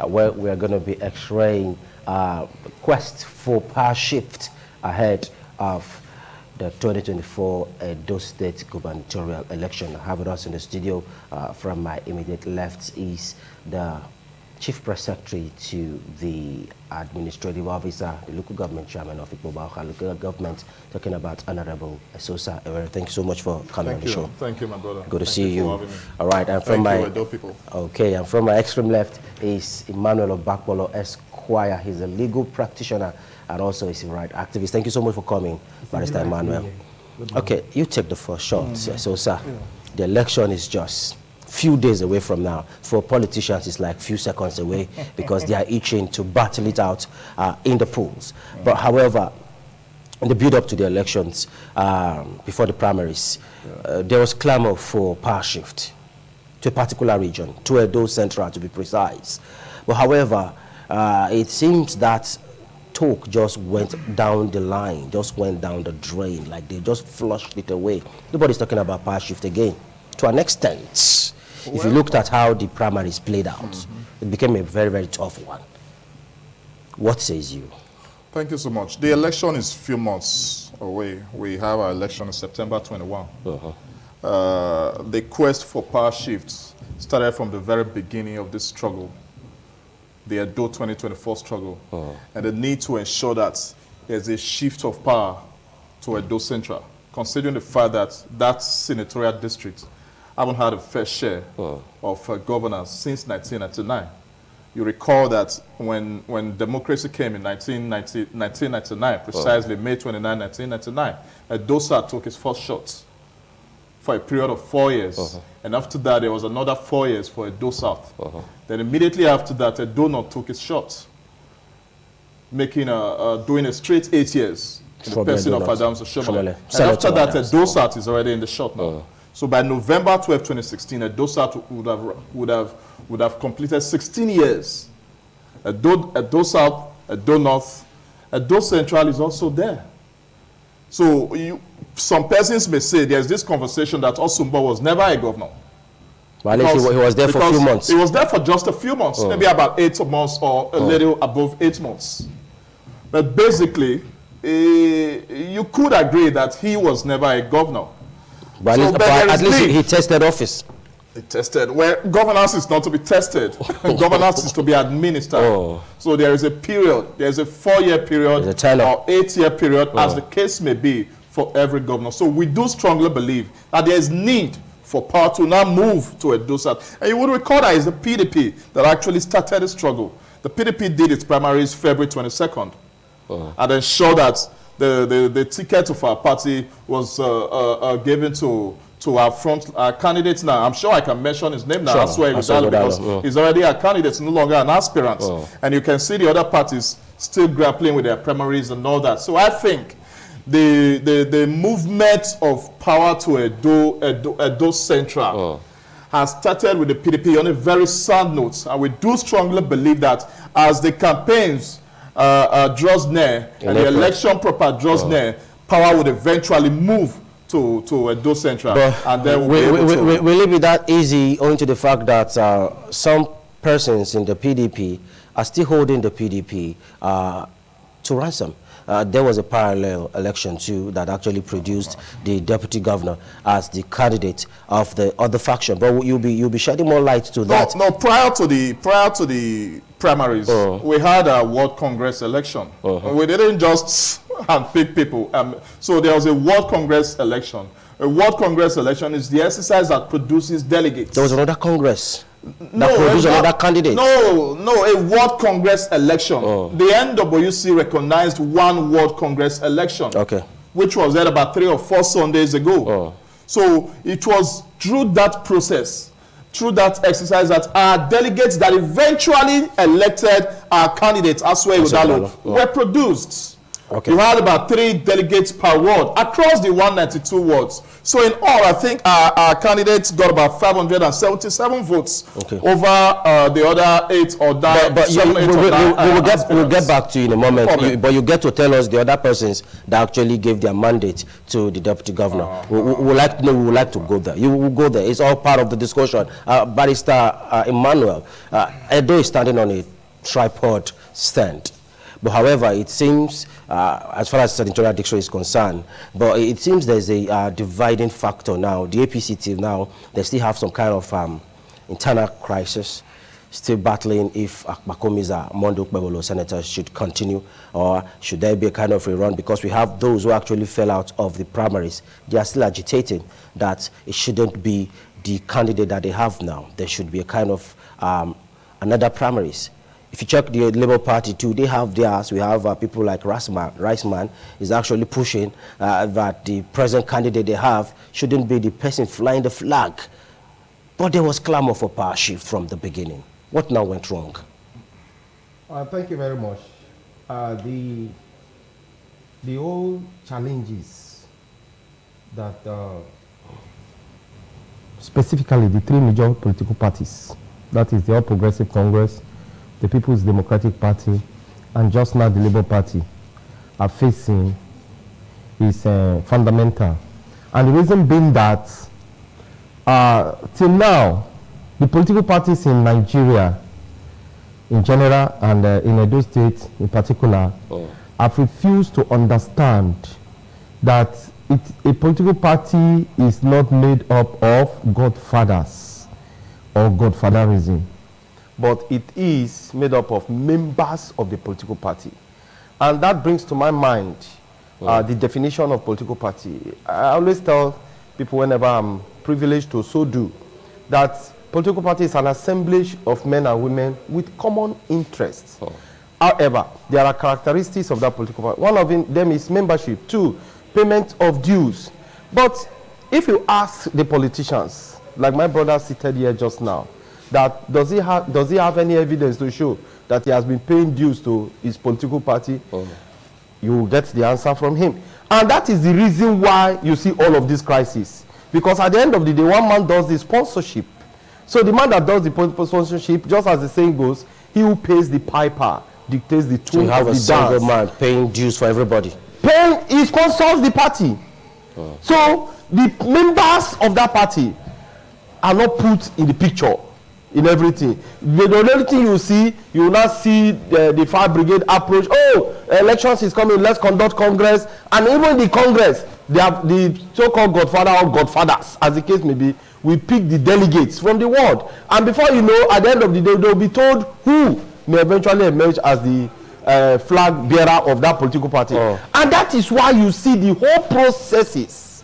where we are going to be x-raying quest for power shift ahead of the 2024 Edo State Gubernatorial Election. I have with us in the studio from my immediate left is the Chief Press Secretary to the Administrative Officer, the Local Government Chairman of Ikpoba Local Government, talking about Honorable Esosa. Thank you so much for coming on the show. Thank you, my brother. Good to see you. All right, and from and from my extreme left is Emmanuel Obakpolo Esquire. He's a legal practitioner and also a civil rights activist. Thank you so much for coming, Barrister Emmanuel. Okay, you take the first shot, Esosa. The election is just few days away from now. For politicians, it's like few seconds away because they are itching to battle it out in the polls. But however, in the build-up to the elections, before the primaries, there was clamor for power shift to a particular region, to Edo Central to be precise. But however, it seems that talk just went down the line, just went down the drain, like they just flushed it away. Nobody's talking about power shift again. To an extent, if you looked at how the primaries played out, it became a very, very tough one. What says you? Thank you so much. The election is a few months away. We have our election in September 21. The quest for power shifts started from the very beginning of this struggle, the Edo 2024 struggle, and the need to ensure that there's a shift of power to Edo Central, considering the fact that that senatorial district haven't had a fair share of governance since 1999. You recall that when democracy came in 1999, precisely May 29, 1999, Edo South took its first shot for a period of 4 years. And after that, there was another 4 years for Edo South. Then immediately after that, Edo North took its shot, making doing a straight 8 years in the person of Adams Oshomole. And after that, Edo South is already in the shot now. So by November 12, 2016, Edo South would have completed 16 years. Edo South, Edo North, Edo Central is also there. So some persons may say there's this conversation that Osumbo was never a governor. Well, he was there for a few months. He was there for just a few months, maybe about 8 months or a little above 8 months. But basically, you could agree that he was never a governor. But at least he tested office. He tested. Well, governance is not to be tested. Governance is to be administered. So there is a period. There is a 4-year period or 8-year period, as the case may be, for every governor. So we do strongly believe that there is need for power to now move to Edo South. And you would recall that it's the PDP that actually started the struggle. The PDP did its primaries February 22nd and ensured that the ticket of our party was given to our candidate now. I'm sure I can mention his name now. I swear because he's already a candidate, no longer an aspirant. And you can see the other parties still grappling with their primaries and all that. So I think the movement of power to Edo Central has started with the PDP on a very sound note. And we do strongly believe that as the campaigns draws near and the election proper draws near, power would eventually move to Edo Central. And then will it be that easy owing to the fact that some persons in the PDP are still holding the PDP to ransom? There was a parallel election too that actually produced the deputy governor as the candidate of the other faction. But you'll be shedding more light to that. No, prior to the primaries, we had a World Congress election. We didn't just handpick people. So there was a World Congress election. A World Congress election is the exercise that produces delegates. There was another Congress that produced another candidate. No, a World Congress election. The NWC recognized one World Congress election, which was held about 3 or 4 Sundays ago. So it was through that process, through that exercise, that our delegates that eventually elected our candidates, Aswe Udalo, were produced. Okay. You had about 3 delegates per ward across the 192 wards. So in all, I think our candidates got about 577 votes over the other 8 or 9. But we'll get back to you in a moment. But you get to tell us the other persons that actually gave their mandate to the deputy governor. We would like to go there. You will go there. It's all part of the discussion. Barrister Emmanuel, Edo is standing on a tripod stand. But however, it seems, as far as senatorial district is concerned, but it seems there's a dividing factor now. The APC team now, they still have some kind of internal crisis, still battling if Akbakomi's Mondo Kbebolo senators should continue, or should there be a kind of rerun, because we have those who actually fell out of the primaries. They are still agitating that it shouldn't be the candidate that they have now. There should be a kind of another primaries. If you check the Labour Party too, they have theirs. We have people like Riceman is actually pushing that the present candidate they have shouldn't be the person flying the flag. But there was clamor for power shift from the beginning. What now went wrong? Thank you very much. The old challenges that specifically the 3 major political parties, that is the All Progressive Congress, the People's Democratic Party, and just now the Labour Party, are facing is fundamental. And the reason being that till now, the political parties in Nigeria in general and in Edo State in particular have refused to understand that a political party is not made up of godfathers or godfatherism, but it is made up of members of the political party. And that brings to my mind the definition of political party. I always tell people whenever I'm privileged to so do, that political party is an assemblage of men and women with common interests. However, there are characteristics of that political party. One of them is membership. 2, payment of dues. But if you ask the politicians, like my brother seated here just now, that does he have any evidence to show that he has been paying dues to his political party? You will get the answer from him. And that is the reason why you see all of this crisis. Because at the end of the day, one man does the sponsorship. So the man that does the sponsorship, just as the saying goes, he who pays the piper dictates the tune of the dance. So you have a single man paying dues for everybody. He sponsors the party. So the members of that party are not put in the picture in everything. The only thing you see, you will not see the fire brigade approach. Oh, elections is coming, let's conduct Congress. And even the Congress, they have the so-called godfather or godfathers, as the case may be, we pick the delegates from the ward. And before you know, at the end of the day, they'll be told who may eventually emerge as the flag bearer of that political party. And that is why you see the whole processes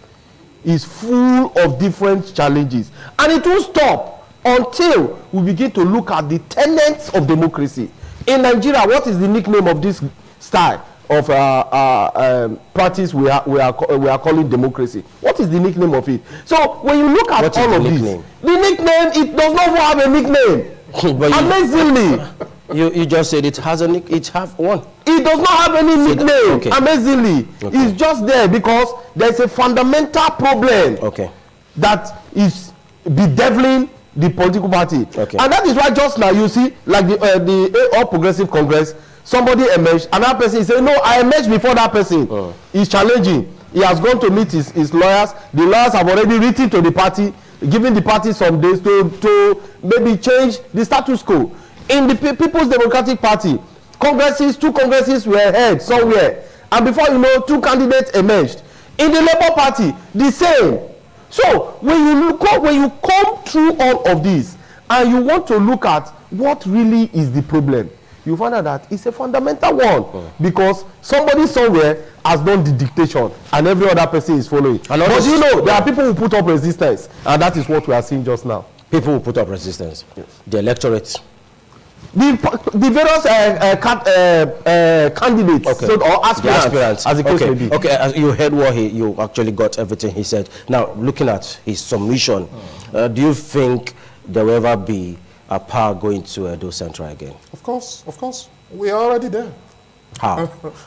is full of different challenges. And it will stop until we begin to look at the tenets of democracy. In Nigeria, what is the nickname of this style of practice we are calling democracy? What is the nickname of it? So when you look at all of this, the nickname, it does not have a nickname. Amazingly. You just said it has one. It does not have any nickname. Amazingly. It's just there because there's a fundamental problem that is bedeviling the political party. And that is why just now you see, like the All Progressive Congress, somebody emerged, another person is saying, no, I emerged before that person. He's challenging. He has gone to meet his lawyers. The lawyers have already written to the party, giving the party some days to maybe change the status quo. In the People's Democratic Party, two congresses were held somewhere, and before you know, 2 candidates emerged. In the Labour Party, the same. So when you come through all of this and you want to look at what really is the problem, you find out that it's a fundamental one, because somebody somewhere has done the dictation and every other person is following. But you know, there are people who put up resistance, and that is what we are seeing just now. People who put up resistance. The electorate. The various candidates or aspirants, as the case may be. You heard what you actually got everything he said. Now, looking at his submission, do you think there will ever be a power going to Edo Central again? Of course. We are already there. How?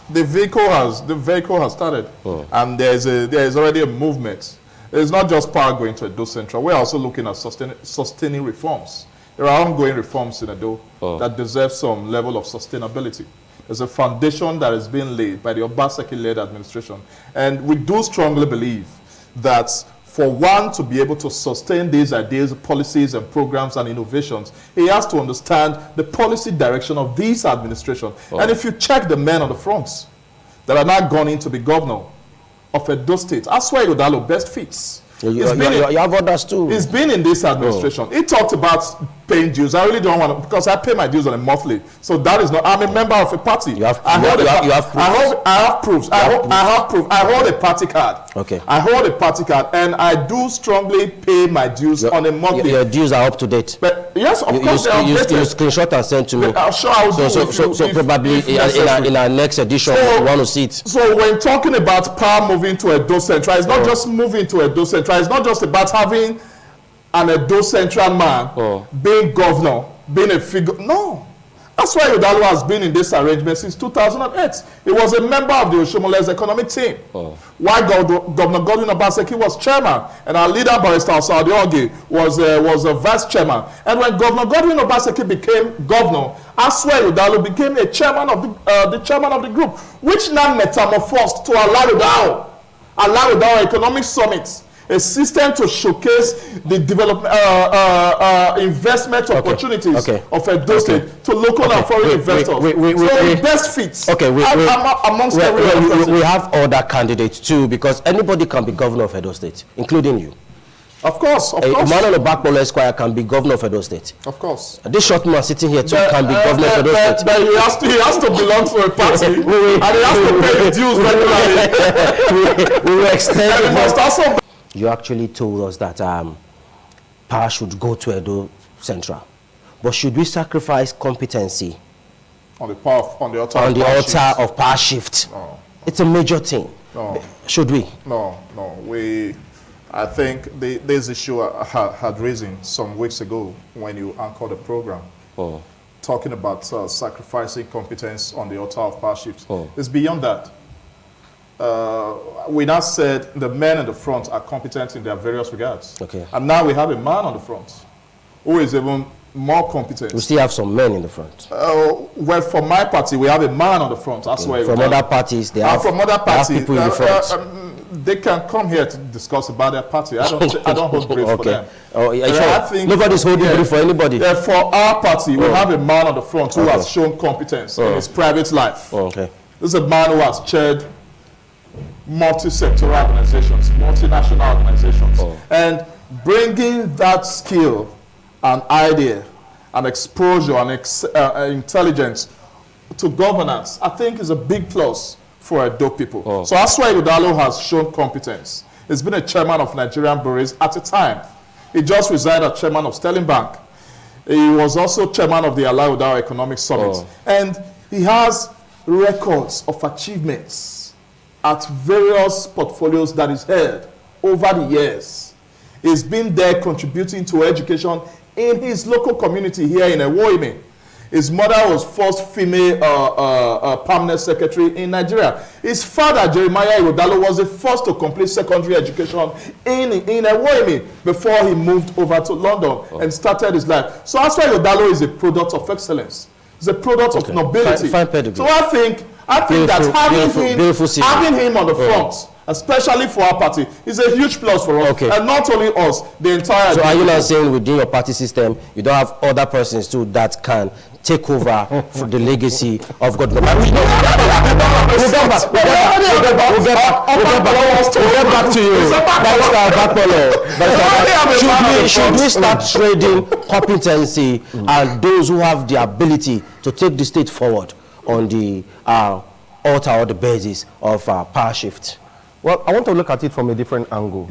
The vehicle has started, and there is already a movement. It's not just power going to Edo Central. We're also looking at sustaining reforms. There are ongoing reforms in Edo that deserve some level of sustainability. There's a foundation that is being laid by the Obaseki-led administration, and we do strongly believe that for one to be able to sustain these ideas, policies, and programs and innovations, he has to understand the policy direction of this administration. And if you check the men on the fronts that are now gone in to be governor of Edo State, I swear Udalo best fits. You have others too. He's been in this administration. He talked about paying dues. I really don't want to, because I pay my dues on a monthly. So that is not, I'm a member of a party. You have proofs? I have proofs. I have proof. I hold a party card. Okay. I hold a party card, and I do strongly pay my dues on a monthly. Your dues are up to date. But yes, of course they are updated. You screenshot and send to me. I'm sure I will So probably in our next edition, we want to see it. So when talking about power moving to Edo Central, it's not just moving to Edo Central. It's not just about having an Edo Central man being governor, being a figure. No. That's why Udalo has been in this arrangement since 2008. He was a member of the Oshomole's economic team. While Governor Godwin Obaseki was chairman, and our leader, Barrister Saudi Ogi, was a vice chairman. And when Governor Godwin Obaseki became governor, I swear Udalo became a chairman of the chairman of the group, which now metamorphosed to Alaro Economic Summit, a system to showcase the development, investment opportunities of Edo State to local and foreign investors. So it best fits. Amongst we have other candidates too, because anybody can be governor of Edo State, including you. Of course. Emmanuel Obakpolo Esquire can be governor of Edo State. Of course. This short man sitting here too can be governor of Edo State. But he has to belong to a party, and he has to pay the dues regularly. We will extend and must also. You actually told us that power should go to Edo Central, but should we sacrifice competency on the altar of power shift? No. It's a major thing. No. Should we? No. I think this issue had risen some weeks ago when you anchored the program, talking about sacrificing competence on the altar of power shift. It's beyond that. We now said the men in the front are competent in their various regards. And now we have a man on the front who is even more competent. We still have some men in the front. Well, for my party, we have a man on the front. That's why from other parties, they have people in the front. They can come here to discuss about their party. I don't hold brief for them. Nobody's holding brief for anybody. For our party, we have a man on the front who has shown competence in his private life. This is a man who has chaired multi-sectoral organizations, multinational organizations, and bringing that skill and idea and exposure and intelligence to governance, I think is a big plus for Edo people. So that's why Udalo has shown competence. He's been a chairman of Nigerian breweries at a time. He just resigned as chairman of Sterling Bank. He was also chairman of the Udalo Economic Summit. And he has records of achievements at various portfolios that he's held over the years. He's been there contributing to education in his local community here in Ewoime. His mother was first female permanent secretary in Nigeria. His father, Jeremiah Irodalo, was the first to complete secondary education in Ewoime before he moved over to London and started his life. So that's why Irodalo is a product of excellence. It's a product of nobility. Fine pedigree. So I think that having him on the front, especially for our party, is a huge plus for us. And not only us, the entire... So are you not saying within your party system, you don't have other persons too that can take over for the legacy of God? We'll get back to you. Should we start trading competency and those who have the ability to take the state forward on the altar or the basis of power shift? Well, I want to look at it from a different angle.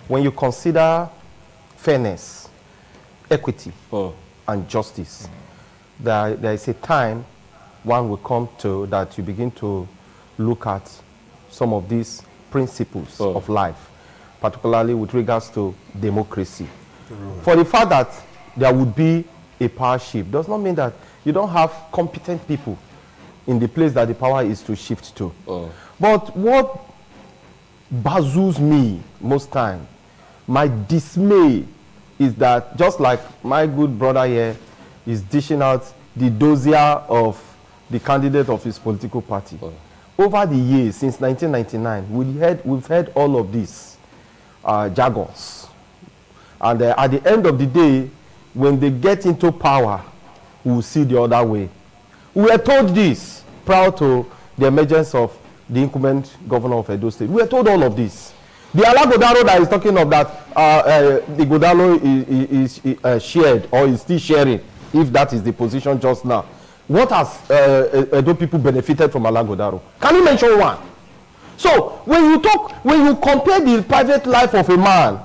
When you consider fairness, equity, and justice, there is a time one will come to that you begin to look at some of these principles of life, particularly with regards to democracy. For the fact that there would be a power shift does not mean that you don't have competent people in the place that the power is to shift to. But what baffles me most time, my dismay, is that just like my good brother here is dishing out the dossier of the candidate of his political party. Over the years, since 1999, we've heard all of these jargons. And at the end of the day, when they get into power, we'll see the other way. We were told this prior to the emergence of the incumbent governor of Edo State. We were told all of this. The Alagodaro that is talking of that, the Godalo is shared or is still sharing, if that is the position just now. What has Edo people benefited from Alagodaro? Can you mention one? So when you compare the private life of a man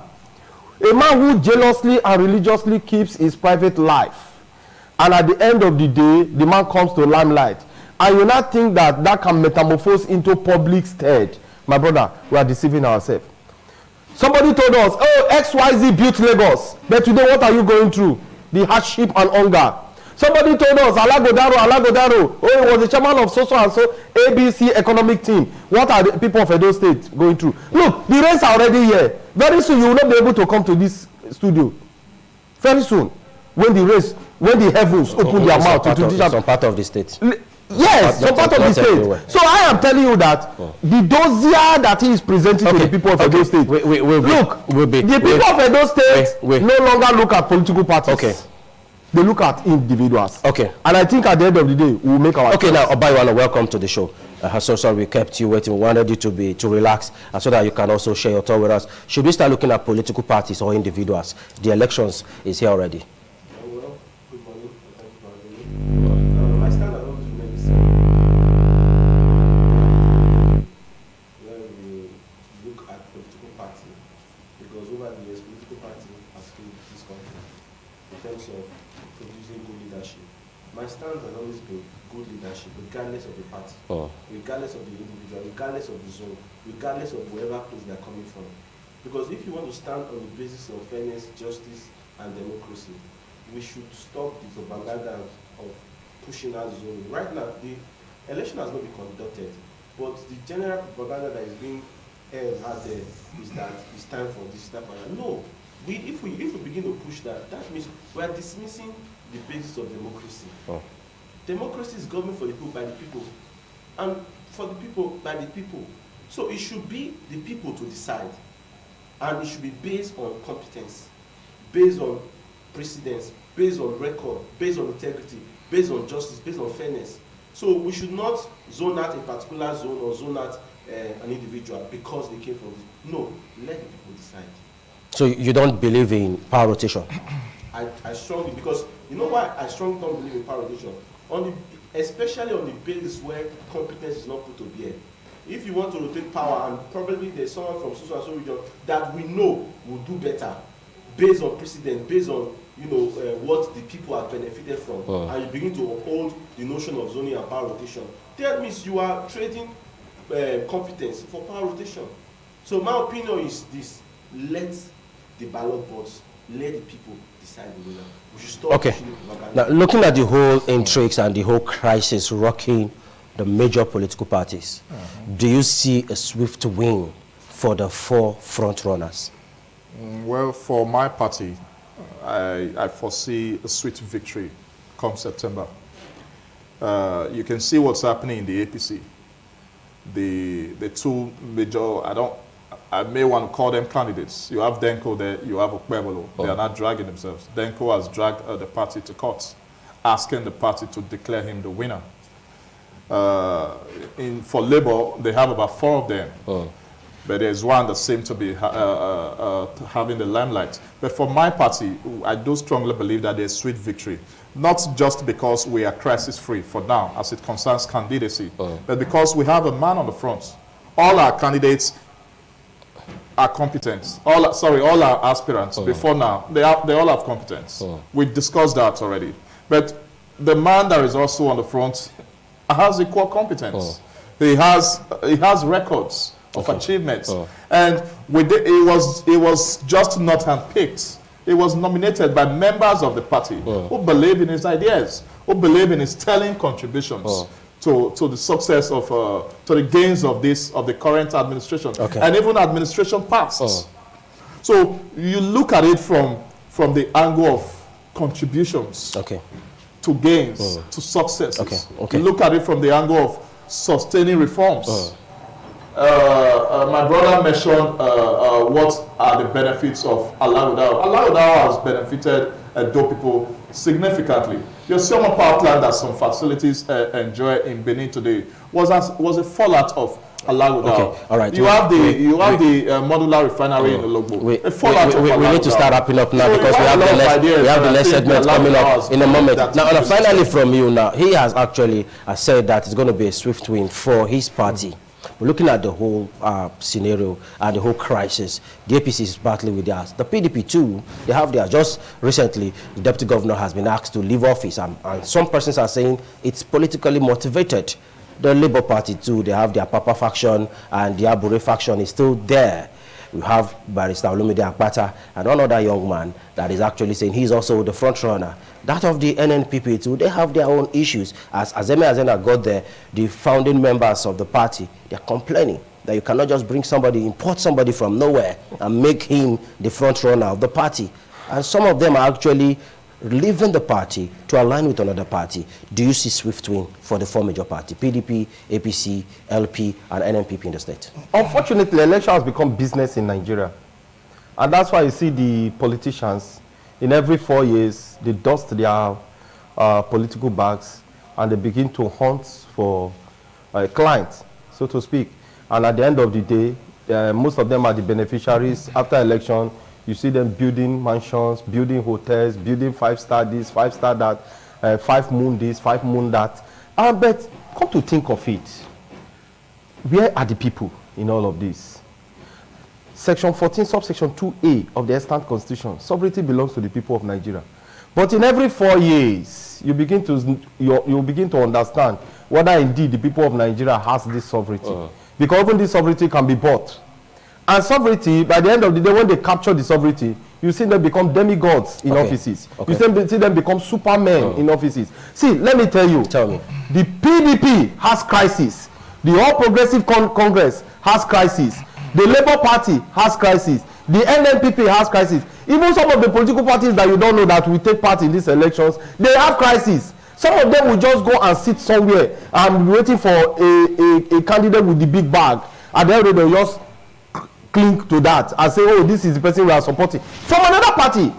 who jealously and religiously keeps his private life, and at the end of the day, the man comes to limelight, and you not think that that can metamorphose into public stead, my brother, we are deceiving ourselves. Somebody told us, oh, XYZ built Lagos, but today what are you going through? The hardship and hunger. Somebody told us, Alagodaro, oh, he was the chairman of so and so ABC economic team. What are the people of Edo State going through? Look, the rains are already here. Very soon you will not be able to come to this studio. Very soon, when the heavens open their mouth to do some part of the state. Yes, some part of the state. So I am telling you that the dossier that he is presenting to the people of Edo State. The people of Edo State no longer look at political parties. Okay. They look at individuals. Okay. And I think at the end of the day, we will make our choice. Now, Obaywana, welcome to the show. So sorry we kept you waiting. We wanted you to relax so that you can also share your thought with us. Should we start looking at political parties or individuals? The elections is here already. Well, good morning. My stand alone remains the same. When we look at political party, because over the years, political party has failed this country in terms of producing good leadership. My stand has always been good leadership, regardless of the party, regardless of the individual, regardless of the zone, regardless of wherever place they are coming from. Because if you want to stand on the basis of fairness, justice, and democracy, we should stop the propaganda of pushing out zone. Right now, the election has not been conducted, but the general propaganda that is being held out there is that it's time for this, time for that. No, if we begin to push that, that means we are dismissing the basis of democracy. Democracy is government for the people, by the people, and for the people, by the people. So it should be the people to decide, and it should be based on competence, based on precedence, based on record, based on integrity, based on justice, based on fairness. So we should not zone out a particular zone or zone out an individual because they came from this. No, let the people decide. So you don't believe in power rotation? I strongly, because you know why I strongly don't believe in power rotation? Especially on the basis where competence is not put to bear. If you want to rotate power, and probably there's someone from so and so region that we know will do better, based on precedent, based on what the people have benefited from, and you begin to uphold the notion of zoning and power rotation, that means you are trading competence for power rotation. So my opinion is this: let the ballot boards, let the people decide the winner. We should stop. Okay. Now, looking at the whole intrigues and the whole crisis rocking the major political parties, do you see a swift win for the four front runners? Well, for my party, I foresee a sweet victory come September. You can see what's happening in the APC. The two major, I may want to call them candidates. You have Denko there, you have Okpebolo. They are not dragging themselves. Denko has dragged the party to court, asking the party to declare him the winner. For Labour, they have about 4 of them. But there's one that seems to be having the limelight. But for my party, I do strongly believe that there's sweet victory. Not just because we are crisis-free for now, as it concerns candidacy, but because we have a man on the front. All our candidates are competent. All our aspirants before now, they all have competence. We discussed that already. But the man that is also on the front has equal competence. He has records of achievements, and it was just not handpicked. It was nominated by members of the party who believe in his ideas, who believe in his sterling contributions to the success of, to the gains of the current administration, and even administration past. So you look at it from the angle of contributions to gains, to successes. You look at it from the angle of sustaining reforms. My brother mentioned what are the benefits of Alaudawa. Alaudawa has benefited Edo people significantly. Your Sioma Parkland that some facilities enjoy in Benin today was a fallout of Alaudawa. All right. You have the modular refinery in Ologbo. We need to start wrapping up now, so because we have the next segment coming up in a moment. Now, finally from you now, he has actually said that it's going to be a swift win for his party. We're looking at the whole scenario and the whole crisis. The APC is battling with theirs. The PDP too, they have theirs. Just recently, the deputy governor has been asked to leave office, and some persons are saying it's politically motivated. The Labour Party too, they have their Papa faction, and the Abure faction is still there. We have Barrister Olumide Akpata and another young man that is actually saying he's also the front runner. That of the NNPP too, they have their own issues. As Azeme Azena got there, the founding members of the party, they're complaining that you cannot just bring somebody, import somebody from nowhere and make him the front runner of the party. And some of them are actually leaving the party to align with another party. Do you see swift win for the four major parties, PDP, APC, LP, and NNPP in the state? Unfortunately, election has become business in Nigeria. And that's why you see the politicians, in every 4 years, they dust their political bags and they begin to hunt for clients, so to speak. And at the end of the day, most of them are the beneficiaries. After election, you see them building mansions, building hotels, building 5-star this, 5-star that, 5 moon this, 5 moon that. But come to think of it, where are the people in all of this? Section 14, subsection 2A of the extant constitution, sovereignty belongs to the people of Nigeria. But in every 4 years, you begin to understand whether indeed the people of Nigeria has this sovereignty. Because even this sovereignty can be bought. And sovereignty, by the end of the day, when they capture the sovereignty, you see them become demigods in offices. You see them become supermen in offices. See, let me tell you. Tell me. The PDP has crisis. The All Progressive Congress has crisis. The Labour Party has crisis. The NNPP has crisis. Even some of the political parties that you don't know that will take part in these elections, they have crisis. Some of them will just go and sit somewhere and be waiting for a candidate with the big bag. And then they'll just cling to that and say, oh, this is the person we are supporting from another party.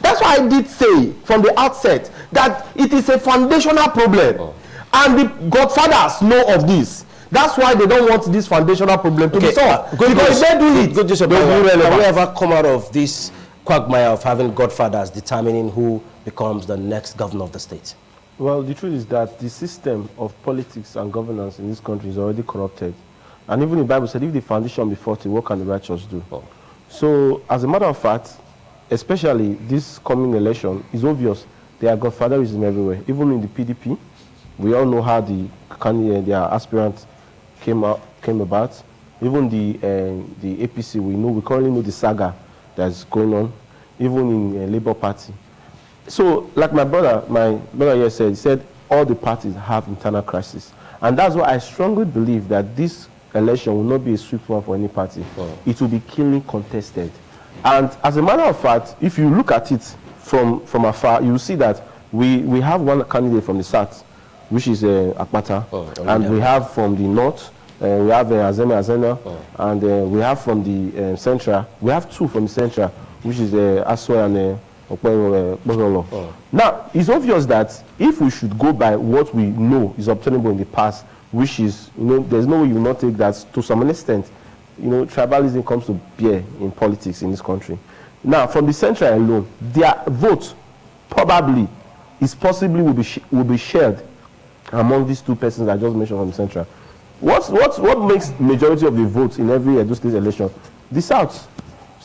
That's why I did say from the outset that it is a foundational problem. And the godfathers know of this. That's why they don't want this foundational problem to be solved. Because if they do it, they'll be irrelevant. Can we ever come out of this quagmire of having godfathers determining who becomes the next governor of the state? Well, the truth is that the system of politics and governance in this country is already corrupted. And even the Bible said, if the foundation be faulty, what can the righteous do? So, as a matter of fact, especially this coming election, it's obvious there are godfatherism everywhere. Even in the PDP, we all know how their aspirant came about. Even the APC, we currently know the saga that's going on. Even in Labour Party. So, like my brother here said, he said all the parties have internal crisis. And that's why I strongly believe that this election will not be a swift one for any party. It will be keenly contested. And as a matter of fact, if you look at it from afar, you will see that we have one candidate from the south, which is Akpata, and we have from the north, we have Azeme Azena, and we have from the central, we have 2 from the central, which is Aswe and Okporo. Now, it's obvious that if we should go by what we know is obtainable in the past, which is, there's no way you will not take that to some extent. Tribalism comes to bear in politics in this country. Now, from the central alone, their vote probably will be shared among these 2 persons I just mentioned from the central. What makes majority of the votes in every Edo State election? The South.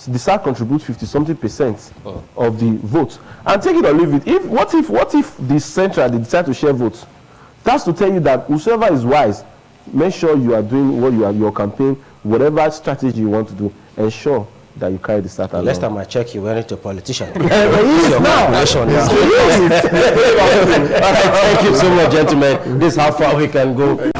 The South contributes 50-something% of the votes. And take it or leave it. What if the central they decide to share votes? That's to tell you that whosoever is wise, make sure you are doing what your campaign, whatever strategy you want to do, ensure that you carry the start along. Last time I checked, you weren't a politician. He is now. Thank you so much, gentlemen. This is how far we can go.